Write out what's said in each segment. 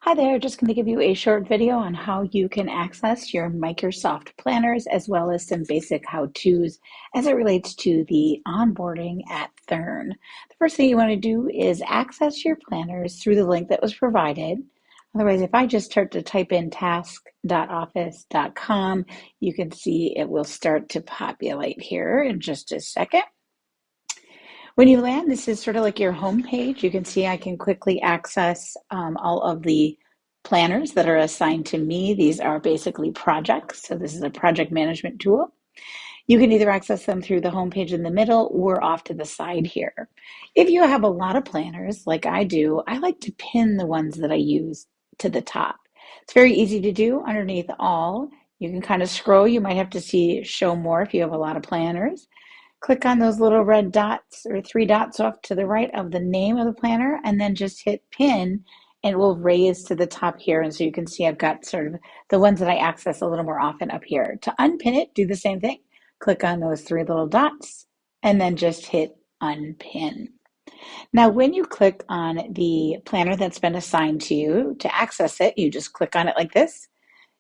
Hi there, just going to give you a short video on how you can access your Microsoft planners as well as some basic how-tos as it relates to the onboarding at Thern. The first thing you want to do is access your planners through the link that was provided. Otherwise, if I just start to type in task.office.com, you can see it will start to populate here in just a second. When you land, this is sort of like your home page. You can see I can quickly access all of the planners that are assigned to me. These are basically projects. So this is a project management tool. You can either access them through the home page in the middle or off to the side here. If you have a lot of planners, like I do, I like to pin the ones that I use to the top. It's very easy to do underneath all. You can kind of scroll. You might have to see show more if you have a lot of planners. Click on those little red dots or three dots off to the right of the name of the planner and then just hit pin and it will raise to the top here. And so you can see I've got sort of the ones that I access a little more often up here. To unpin it, do the same thing. Click on those three little dots and then just hit unpin. Now, when you click on the planner that's been assigned to you to access it, you just click on it like this.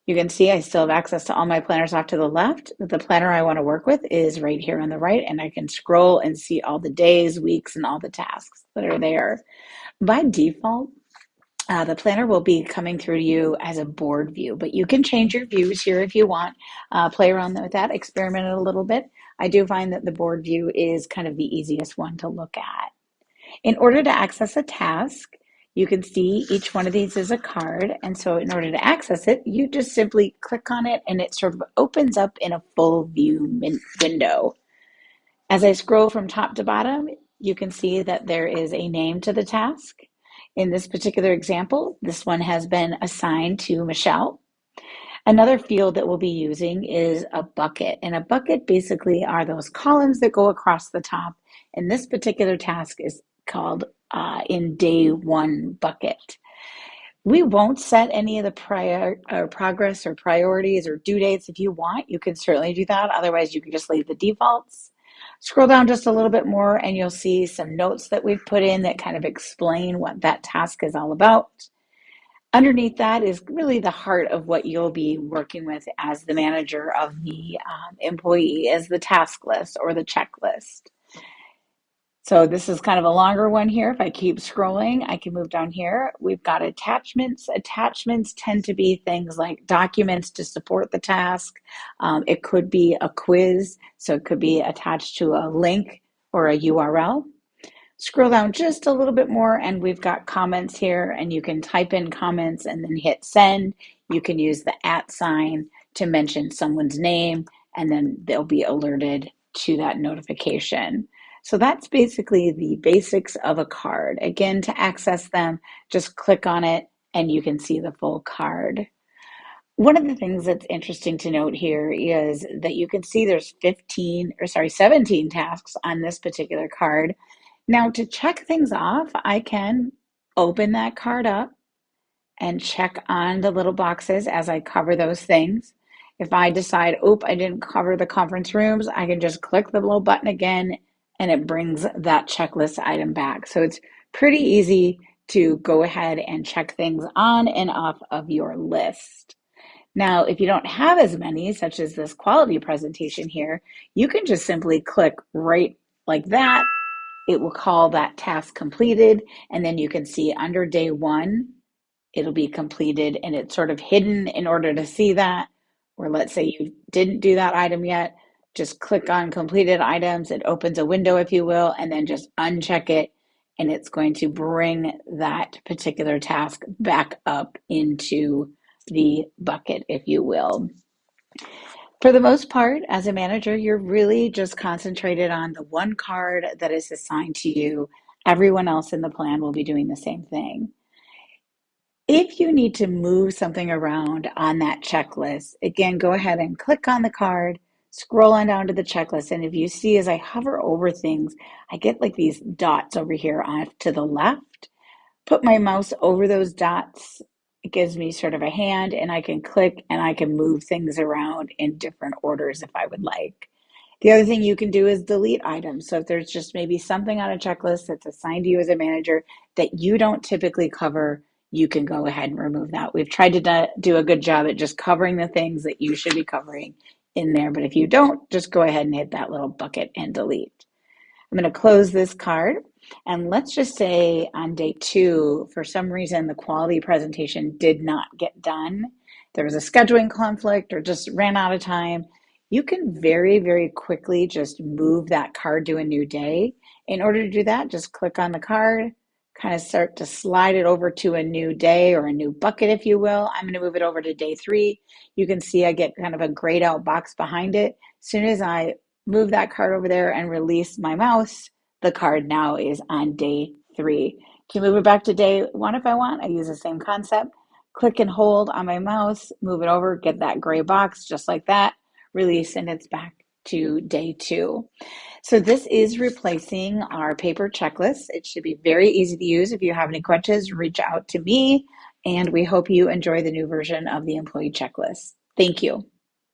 You can see I still have access to all my planners off to the left. The planner I want to work with is right here on the right, and I can scroll and see all the days, weeks, and all the tasks that are there. By default, the planner will be coming through to you as a board view, but you can change your views here if you want. Play around with that, experiment a little bit. I do find that the board view is kind of the easiest one to look at. In order to access a task, you can see each one of these is a card. And so in order to access it, you just simply click on it and it sort of opens up in a full view window. As I scroll from top to bottom, you can see that there is a name to the task. In this particular example, this one has been assigned to Michelle. Another field that we'll be using is a bucket. And a bucket basically are those columns that go across the top. And this particular task is called in day one bucket. We won't set any of the progress or priorities or due dates. If you want, you can certainly do that. Otherwise, you can just leave the defaults. Scroll down just a little bit more and you'll see some notes that we've put in that kind of explain what that task is all about. Underneath that is really the heart of what you'll be working with as the manager of the employee, is the task list or the checklist. So this is kind of a longer one here. If I keep scrolling, I can move down here. We've got attachments. Attachments tend to be things like documents to support the task. It could be a quiz, so it could be attached to a link or a URL. Scroll down just a little bit more and we've got comments here, and you can type in comments and then hit send. You can use the @ sign to mention someone's name and then they'll be alerted to that notification. So that's basically the basics of a card. Again, to access them, just click on it and you can see the full card. One of the things that's interesting to note here is that you can see there's 17 tasks on this particular card. Now, to check things off, I can open that card up and check on the little boxes as I cover those things. If I decide, oop, I didn't cover the conference rooms, I can just click the little button again and it brings that checklist item back. So it's pretty easy to go ahead and check things on and off of your list. Now, if you don't have as many, such as this quality presentation here, you can just simply click right like that. It will call that task completed, and then you can see under day one, it'll be completed and it's sort of hidden in order to see that. Or let's say you didn't do that item yet, just click on completed items. It opens a window, if you will, and then just uncheck it. And it's going to bring that particular task back up into the bucket, if you will. For the most part, as a manager, you're really just concentrated on the one card that is assigned to you. Everyone else in the plan will be doing the same thing. If you need to move something around on that checklist, again, go ahead and click on the card, scroll on down to the checklist. And if you see as I hover over things, I get like these dots over here off to the left. Put my mouse over those dots. It gives me sort of a hand and I can click and I can move things around in different orders if I would like. The other thing you can do is delete items. So if there's just maybe something on a checklist that's assigned to you as a manager that you don't typically cover, you can go ahead and remove that. We've tried to do a good job at just covering the things that you should be covering in there. But if you don't, just go ahead and hit that little bucket and delete. I'm going to close this card. And let's just say on day 2, for some reason, the quality presentation did not get done. There was a scheduling conflict or just ran out of time. You can very, very quickly just move that card to a new day. In order to do that, just click on the card, kind of start to slide it over to a new day or a new bucket, if you will. I'm going to move it over to day 3. You can see I get kind of a grayed out box behind it. As soon as I move that card over there and release my mouse, the card now is on day 3. Can move it back to day 1 if I want. I use the same concept. Click and hold on my mouse, move it over, get that gray box just like that, release, and it's back to day 2. So this is replacing our paper checklist. It should be very easy to use. If you have any questions, reach out to me, and we hope you enjoy the new version of the employee checklist. Thank you.